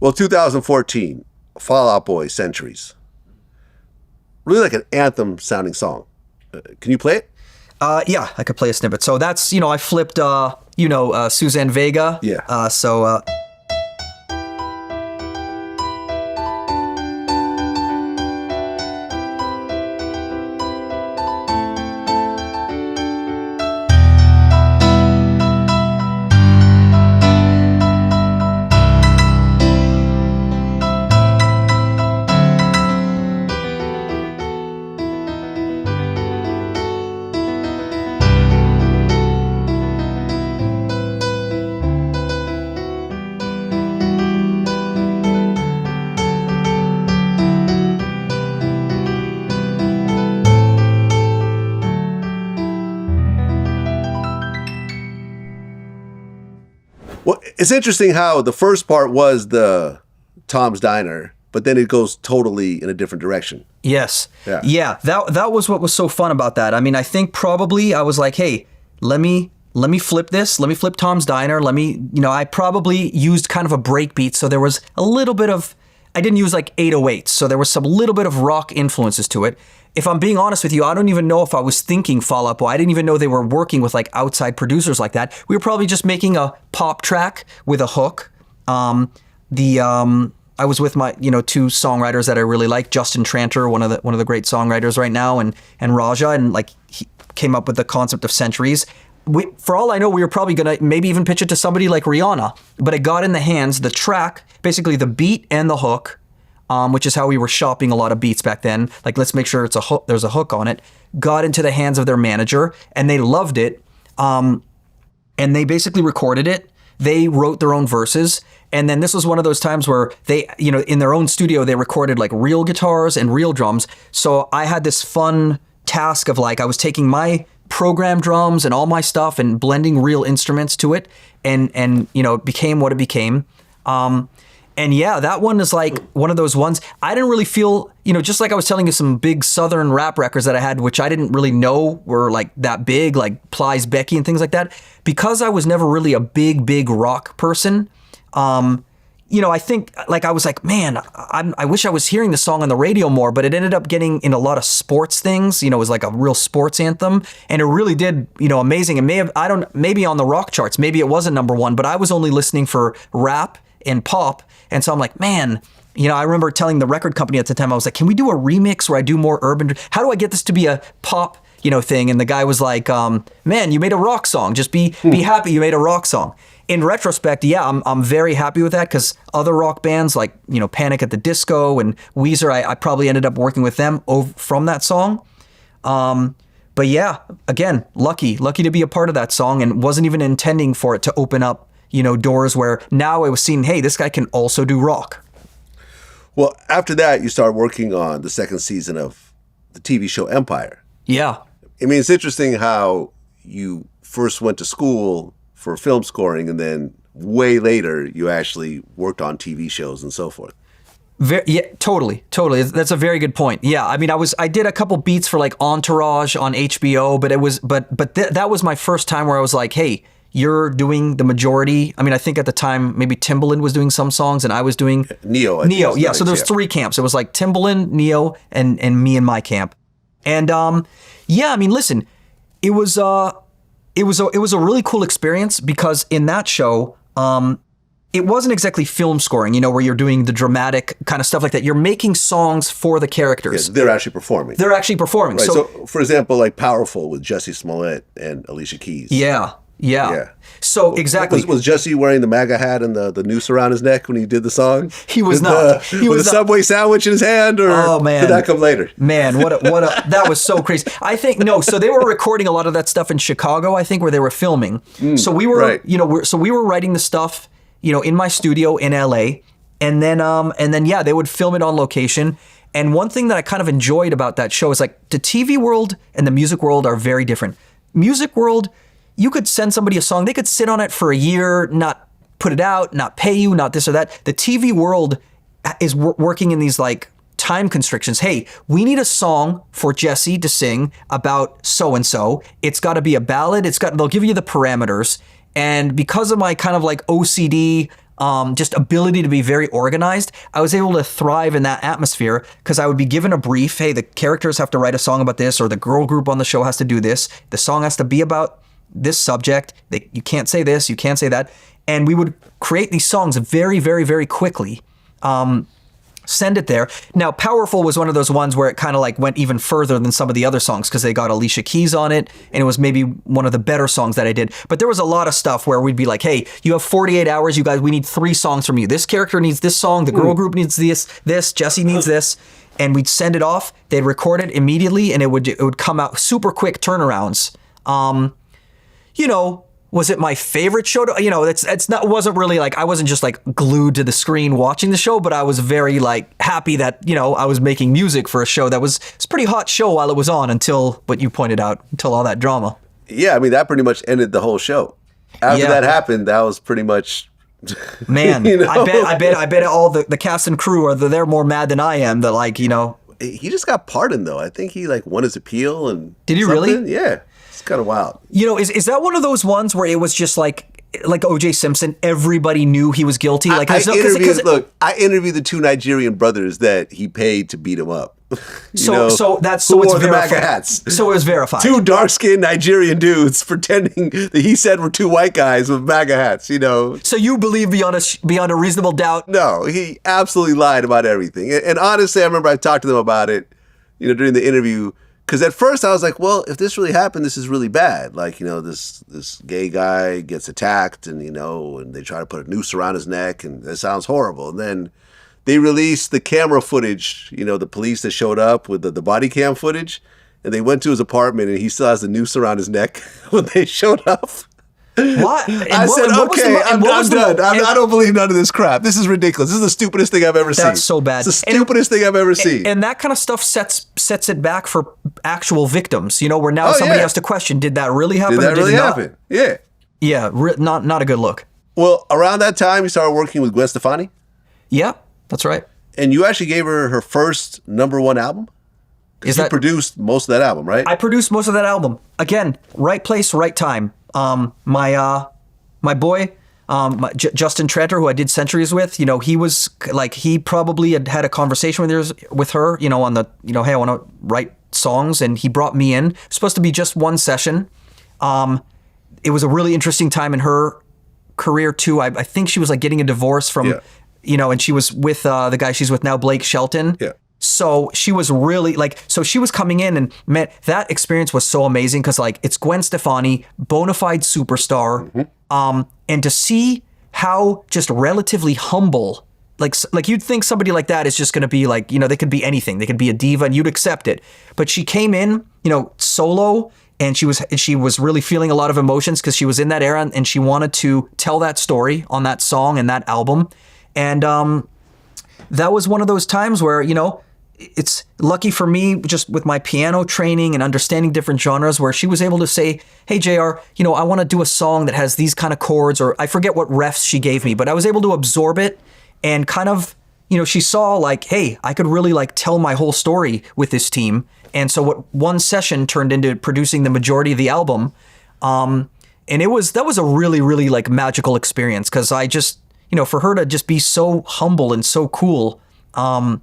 Well, 2014, Fall Out Boy, Centuries. Really like an anthem sounding song. Can you play it? Yeah, I could play a snippet. So that's, I flipped, Suzanne Vega. Yeah. Well, it's interesting how the first part was the Tom's Diner, but then it goes totally in a different direction. Yes. Yeah. That was what was so fun about that. I mean, I think probably I was like, hey, let me flip this. Let me flip Tom's Diner. I probably used kind of a break beat. So there was a little bit of, I didn't use like 808s. So there was some little bit of rock influences to it. If I'm being honest with you, I don't even know if I was thinking Fall Out Boy. I didn't even know they were working with like outside producers like that. We were probably just making a pop track with a hook. I was with my, two songwriters that I really like, Justin Tranter, one of the great songwriters right now, and Raja, and like he came up with the concept of Centuries. For all I know, we were probably gonna maybe even pitch it to somebody like Rihanna, but it got in the hands, the track, basically the beat and the hook, which is how we were shopping a lot of beats back then. Like, let's make sure there's a hook on it. Got into the hands of their manager, and they loved it. And they basically recorded it. They wrote their own verses. And then this was one of those times where they, in their own studio, they recorded like real guitars and real drums. So I had this fun task of like, I was taking my program drums and all my stuff and blending real instruments to it. And it became what it became. And yeah, that one is like one of those ones I didn't really feel, just like I was telling you some big Southern rap records that I had, which I didn't really know were like that big, like Plies Becky and things like that. Because I was never really a big rock person. I think like I was like, man, I wish I was hearing the song on the radio more, but it ended up getting in a lot of sports things. It was like a real sports anthem, and it really did, amazing. And maybe on the rock charts, maybe it wasn't number one, but I was only listening for rap and pop. And so I'm like, man, I remember telling the record company at the time, I was like, can we do a remix where I do more urban? How do I get this to be a pop, thing? And the guy was like, man, you made a rock song. Just be happy you made a rock song. In retrospect, yeah, I'm very happy with that, because other rock bands like, Panic at the Disco and Weezer, I probably ended up working with them from that song. But yeah, again, lucky to be a part of that song, and wasn't even intending for it to open up, doors where now I was seeing, hey, this guy can also do rock. Well, after that, you started working on the second season of the TV show Empire. Yeah. I mean, it's interesting how you first went to school for film scoring, and then way later you actually worked on TV shows and so forth. Yeah, totally. That's a very good point. Yeah, I mean, I did a couple beats for like Entourage on HBO, but that was my first time where I was like, hey, you're doing the majority. I mean, I think at the time maybe Timbaland was doing some songs and I was doing Ne-Yo. Yeah, so there's three camps. It was like Timbaland, Ne-Yo, and me and my camp. And yeah, I mean, listen, it was a really cool experience, because in that show, it wasn't exactly film scoring, where you're doing the dramatic kind of stuff like that. You're making songs for the characters. Yeah, they're actually performing. Right. So, for example, like Powerful with Jussie Smollett and Alicia Keys. Yeah. So exactly. Was Jussie wearing the MAGA hat and the noose around his neck when he did the song? He was not. He was with a Subway sandwich in his hand, or did that come later? Man, that was so crazy. I think no. So they were recording a lot of that stuff in Chicago, I think, where they were filming. So we were, we were writing the stuff, in my studio in LA, and then yeah, they would film it on location. And one thing that I kind of enjoyed about that show is like the TV world and the music world are very different. Music world, you could send somebody a song, they could sit on it for a year, not put it out, not pay you, not this or that. The TV world is working in these like time constrictions. Hey, we need a song for Jussie to sing about so-and-so. It's got to be a ballad. They'll give you the parameters. And because of my kind of like OCD, just ability to be very organized, I was able to thrive in that atmosphere because I would be given a brief. Hey, the characters have to write a song about this, or the girl group on the show has to do this. The song has to be about this subject. You can't say this, you can't say that. And we would create these songs very, very, very quickly. Send it there. Now, Powerful was one of those ones where it kind of like went even further than some of the other songs because they got Alicia Keys on it, and it was maybe one of the better songs that I did. But there was a lot of stuff where we'd be like, hey, you have 48 hours, you guys, we need 3 songs from you. This character needs this song, the girl group needs this, Jesse needs this. And we'd send it off, they'd record it immediately, and it would come out super quick turnarounds. You know, was it my favorite show? It wasn't really like, I wasn't just like glued to the screen watching the show, but I was very like happy that, I was making music for a show that it's a pretty hot show while it was on until what you pointed out, until all that drama. Yeah, I mean, that pretty much ended the whole show. After that happened, that was pretty much... Man, I bet all the cast and crew they're more mad than I am that like, He just got pardoned though. I think he like won his appeal and... Did he something. Really? Yeah. It's kind of wild. Is that one of those ones where it was just like O.J. Simpson? Everybody knew he was guilty. Like I interviewed the 2 Nigerian brothers that he paid to beat him up. So it's verified. So it was verified. 2 dark-skinned Nigerian dudes pretending that he said were 2 white guys with MAGA hats. So you believe beyond a reasonable doubt? No, he absolutely lied about everything. And honestly, I remember I talked to them about it, during the interview. Because at first I was like, well, if this really happened, this is really bad. Like, this gay guy gets attacked and, and they try to put a noose around his neck and that sounds horrible. And then they released the camera footage, the police that showed up with the body cam footage, and they went to his apartment and he still has the noose around his neck when they showed up. What? I said, okay, I'm done. I don't believe none of this crap. This is ridiculous. This is the stupidest thing I've ever seen. That's so bad. It's the stupidest thing I've ever seen. And that kind of stuff sets it back for actual victims, where now somebody has to question, did that really happen? Did that really happen? Yeah. Yeah, not a good look. Well, around that time, you started working with Gwen Stefani? Yeah, that's right. And you actually gave her first #1 album? Because you produced most of that album, right? I produced most of that album. Again, right place, right time. My boy, Justin Tranter, who I did Centuries with, he was like, he probably had a conversation with her, on the, hey, I want to write songs, and he brought me in. It was supposed to be just one session. It was a really interesting time in her career too. I think she was like getting a divorce from, and she was with the guy she's with now, Blake Shelton. Yeah. So she was really so she was coming in, and man, that experience was so amazing because like it's Gwen Stefani, bona fide superstar. Mm-hmm. And to see how just relatively humble, like you'd think somebody like that is just going to be like, they could be anything. They could be a diva and you'd accept it. But she came in, solo, and she was really feeling a lot of emotions because she was in that era and she wanted to tell that story on that song and that album. And that was one of those times where, it's lucky for me just with my piano training and understanding different genres where she was able to say, hey, JR, I want to do a song that has these kind of chords, or I forget what refs she gave me, but I was able to absorb it and kind of, she saw like, hey, I could really like tell my whole story with this team. And so what one session turned into producing the majority of the album. And that was a really, really like magical experience because I just, for her to just be so humble and so cool, and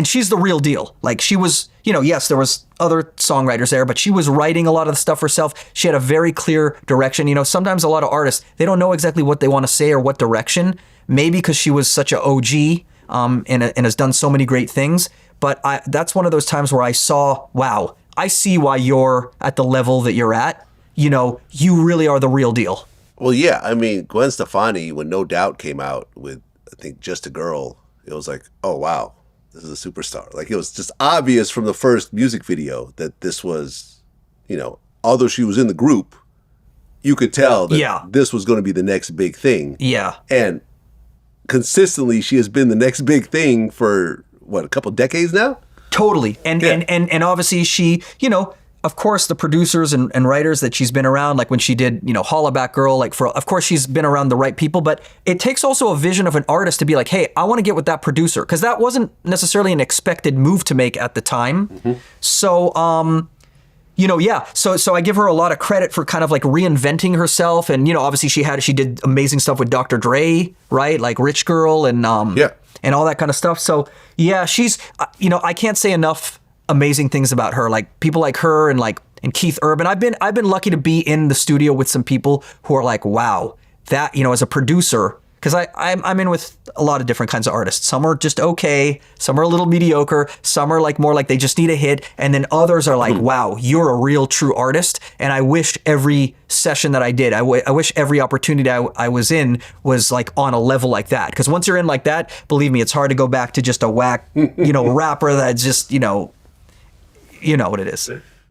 she's the real deal. Like she was, yes, there was other songwriters there, but she was writing a lot of the stuff herself. She had a very clear direction. Sometimes a lot of artists, they don't know exactly what they want to say or what direction, maybe because she was such an OG and has done so many great things. But that's one of those times where I saw, wow, I see why you're at the level that you're at. You really are the real deal. Well, yeah. I mean, Gwen Stefani, when No Doubt came out with, I think, Just a Girl, it was like, oh, wow, this is a superstar. Like, it was just obvious from the first music video that this was, although she was in the group, you could tell that this was going to be the next big thing. Yeah. And consistently, she has been the next big thing for, a couple decades now? Totally. And obviously she, of course, the producers and writers that she's been around, like when she did, Hollaback Girl, of course, she's been around the right people, but it takes also a vision of an artist to be like, hey, I want to get with that producer, because that wasn't necessarily an expected move to make at the time. Mm-hmm. So, Yeah. So I give her a lot of credit for kind of like reinventing herself, and obviously she did amazing stuff with Dr. Dre, right? Like Rich Girl and and all that kind of stuff. So yeah, she's I can't say enough amazing things about her. Like people like her and Keith Urban. I've been lucky to be in the studio with some people who are like, wow, that as a producer. Because I'm in with a lot of different kinds of artists. Some are just okay. Some are a little mediocre. Some are like more like they just need a hit. And then others are like, wow, you're a real true artist. And I wish every session that I did, I wish every opportunity I was in was like on a level like that. Because once you're in like that, believe me, it's hard to go back to just a whack, rapper that just, you know what it is.